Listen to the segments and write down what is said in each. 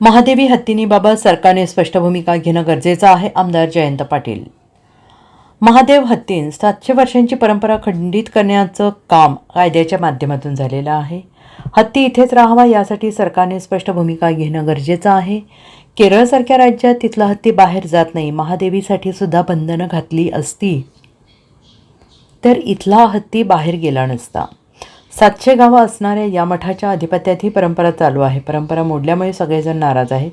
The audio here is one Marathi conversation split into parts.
महादेवी हत्तींबाबत सरकारने स्पष्ट भूमिका घेणं गरजेचं आहे. आमदार जयंत पाटील. महादेव हत्तीं 700 वर्षांची परंपरा खंडित करण्याचं काम कायद्याच्या माध्यमातून झालेलं आहे. हत्ती इथेच राहावा यासाठी सरकारने स्पष्ट भूमिका घेणं गरजेचं आहे. केरळसारख्या राज्यात तिथला हत्ती बाहेर जात नाही. महादेवीसाठी सुद्धा बंधनं घातली असती तर इथला हत्ती बाहेर गेला नसता. 700 गावं असणाऱ्या या मठाच्या अधिपत्यात ही परंपरा चालू आहे. परंपरा मोडल्यामुळे सगळेजण नाराज आहेत.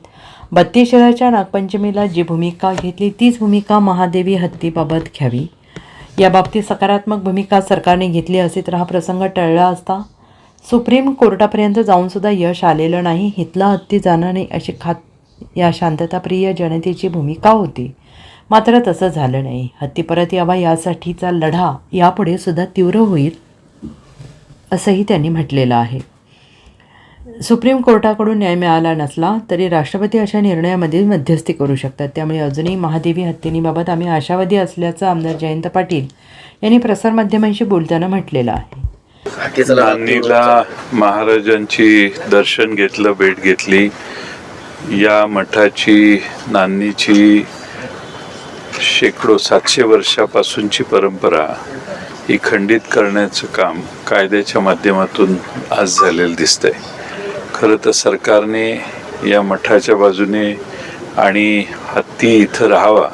32 शहराच्या नागपंचमीला जी भूमिका घेतली तीच भूमिका महादेवी हत्तीबाबत घ्यावी. याबाबतीत सकारात्मक भूमिका सरकारने घेतली असती तर हा प्रसंग टळला असता. सुप्रीम कोर्टापर्यंत जाऊनसुद्धा यश आलेलं नाही. इथला हत्ती जाणार नाही अशी या शांतताप्रिय जनतेची भूमिका होती. मात्र तसं झालं नाही. हत्ती परत यावा यासाठीचा लढा यापुढे सुद्धा तीव्र होईल असंही त्यांनी म्हटलेलं आहे. सुप्रीम कोर्टाकडून न्याय मिळाला नसला तरी राष्ट्रपती अशा निर्णयामध्ये मध्यस्थी करू शकतात. त्यामुळे अजूनही महादेवी हत्तींबाबत आम्ही आशावादी असल्याचं आमदार जयंत पाटील यांनी प्रसारमाध्यमांशी बोलताना म्हटलेलं आहे. नान्नीला महाराजांची दर्शन घेतलं, भेट घेतली. या मठाची नान्नीची शेकडो 700 वर्षापासूनची परंपरा ही खंडित करण्याचं काम कायद्याच्या माध्यमातून आज झालेलं दिसतंय. खरं तर सरकारने या मठाच्या बाजूने आणि हत्ती इथं राहावा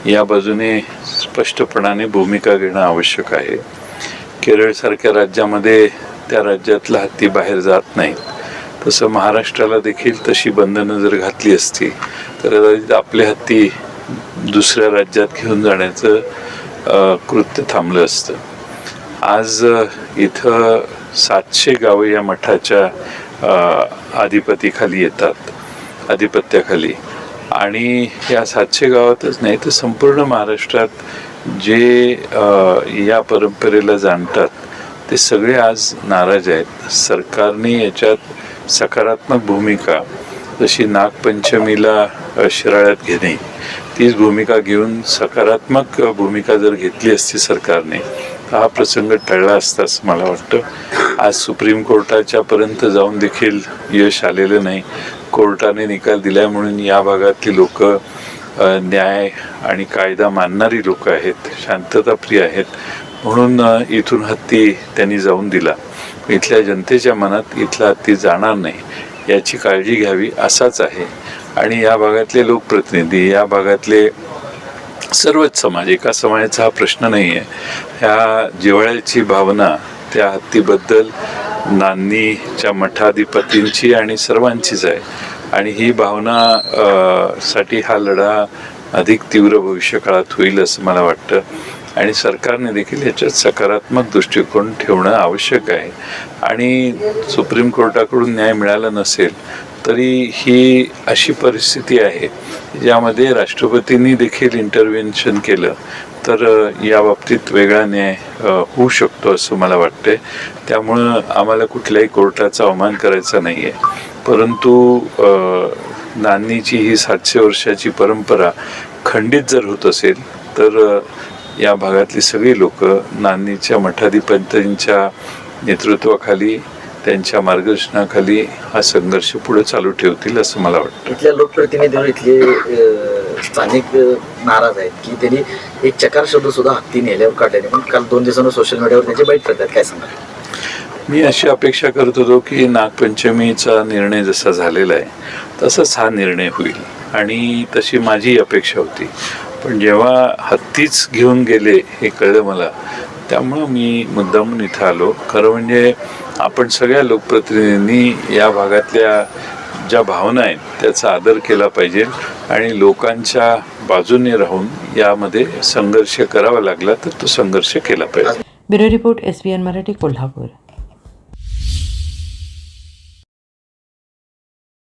या बाजूने स्पष्टपणाने भूमिका घेणं आवश्यक आहे. केरळसारख्या राज्यामध्ये त्या राज्यातला हत्ती बाहेर जात नाही. तसं महाराष्ट्राला देखील तशी बंधनं जर घातली असती तर आपले हत्ती दुसऱ्या राज्यात घेऊन जाण्याचं कृत्य थांबलं असतं. आज इथं 700 गावं या मठाच्या अधिपतीखाली येतात, अधिपत्याखाली. आणि या 700 गावातच नाही तर संपूर्ण महाराष्ट्रात जे या परंपरेला जाणतात ते सगळे आज नाराज आहेत. सरकारने याच्यात सकारात्मक भूमिका जशी नागपंचमीला शिराळ्यात घेणे तीच भूमिका घेऊन सकारात्मक भूमिका जर घेतली असती सरकारने हा प्रसंग टळला असता असं मला वाटतं. आज सुप्रीम कोर्टाच्या पर्यंत जाऊन देखील यश आलेलं नाही. कोर्टाने निकाल दिलाय म्हणून या भागातली लोक न्याय आणि कायदा मानणारी लोक आहेत, शांतताप्रिय आहेत म्हणून इथून हत्ती त्यांनी जाऊन दिला. इथल्या जनतेच्या मनात इथला हत्ती जाणार नाही याची काळजी घ्यावी असाच आहे. आणि या भागातले लोकप्रतिनिधी, या भागातले सर्वच समाज, एका समाजाचा हा प्रश्न नाही आहे. ह्या जिव्हाळ्याची भावना त्या हत्तीबद्दल नान्नीच्या मठाधिपतींची आणि सर्वांचीच आहे. आणि ही भावना साठी हा लढा अधिक तीव्र भविष्यकाळात होईल असं मला वाटतं. आणि सरकारने देखील याच्यात सकारात्मक दृष्टिकोन ठेवणं आवश्यक आहे. आणि सुप्रीम कोर्टाकडून न्याय मिळाला नसेल तरी ही अशी परिस्थिती आहे ज्यामध्ये राष्ट्रपतींनी देखील इंटरव्हेन्शन केलं तर या बाबतीत वेगळा न्याय होऊ शकतो असं मला वाटतंय. त्यामुळं आम्हाला कुठल्याही कोर्टाचा अवमान करायचा नाही आहे. परंतु नान्नीची ही 700 वर्षाची परंपरा खंडित जर होत असेल तर या भागातली सगळी लोक नान्नीच्या मठाधिपतींच्या नेतृत्वाखाली, त्यांच्या मार्गदर्शनाखाली हा संघर्ष पुढे चालू ठेवतील असं मला वाटतं. इथल्या लोकप्रतिनिधीवर इथले स्थानिक नाराज आहेत की त्यांनी एक चकार शब्द सुद्धा हत्ती नेल्यावर काढल्याने पण काल 2 दिवसांनी सोशल मीडियावर त्याचे बाईट करतात. काय सांगा? मी अशी अपेक्षा करत होतो की नागपंचमीचा निर्णय जसा झालेला आहे तसाच हा निर्णय होईल आणि तशी माझी अपेक्षा होती. पण जेव्हा हत्तीच घेऊन गेले हे कळलं मला, त्यामुळं मी मुद्दामून इथं आलो. खरं म्हणजे आपण सगळ्या लोकप्रतिनिधींनी या भागातल्या ज्या भावना आहेत त्याचा आदर केला पाहिजे आणि लोकांच्या बाजूने राहून यामध्ये संघर्ष करावा लागला तर तो संघर्ष केला पाहिजे. Bureau report SBN Marathi, Kolhapur.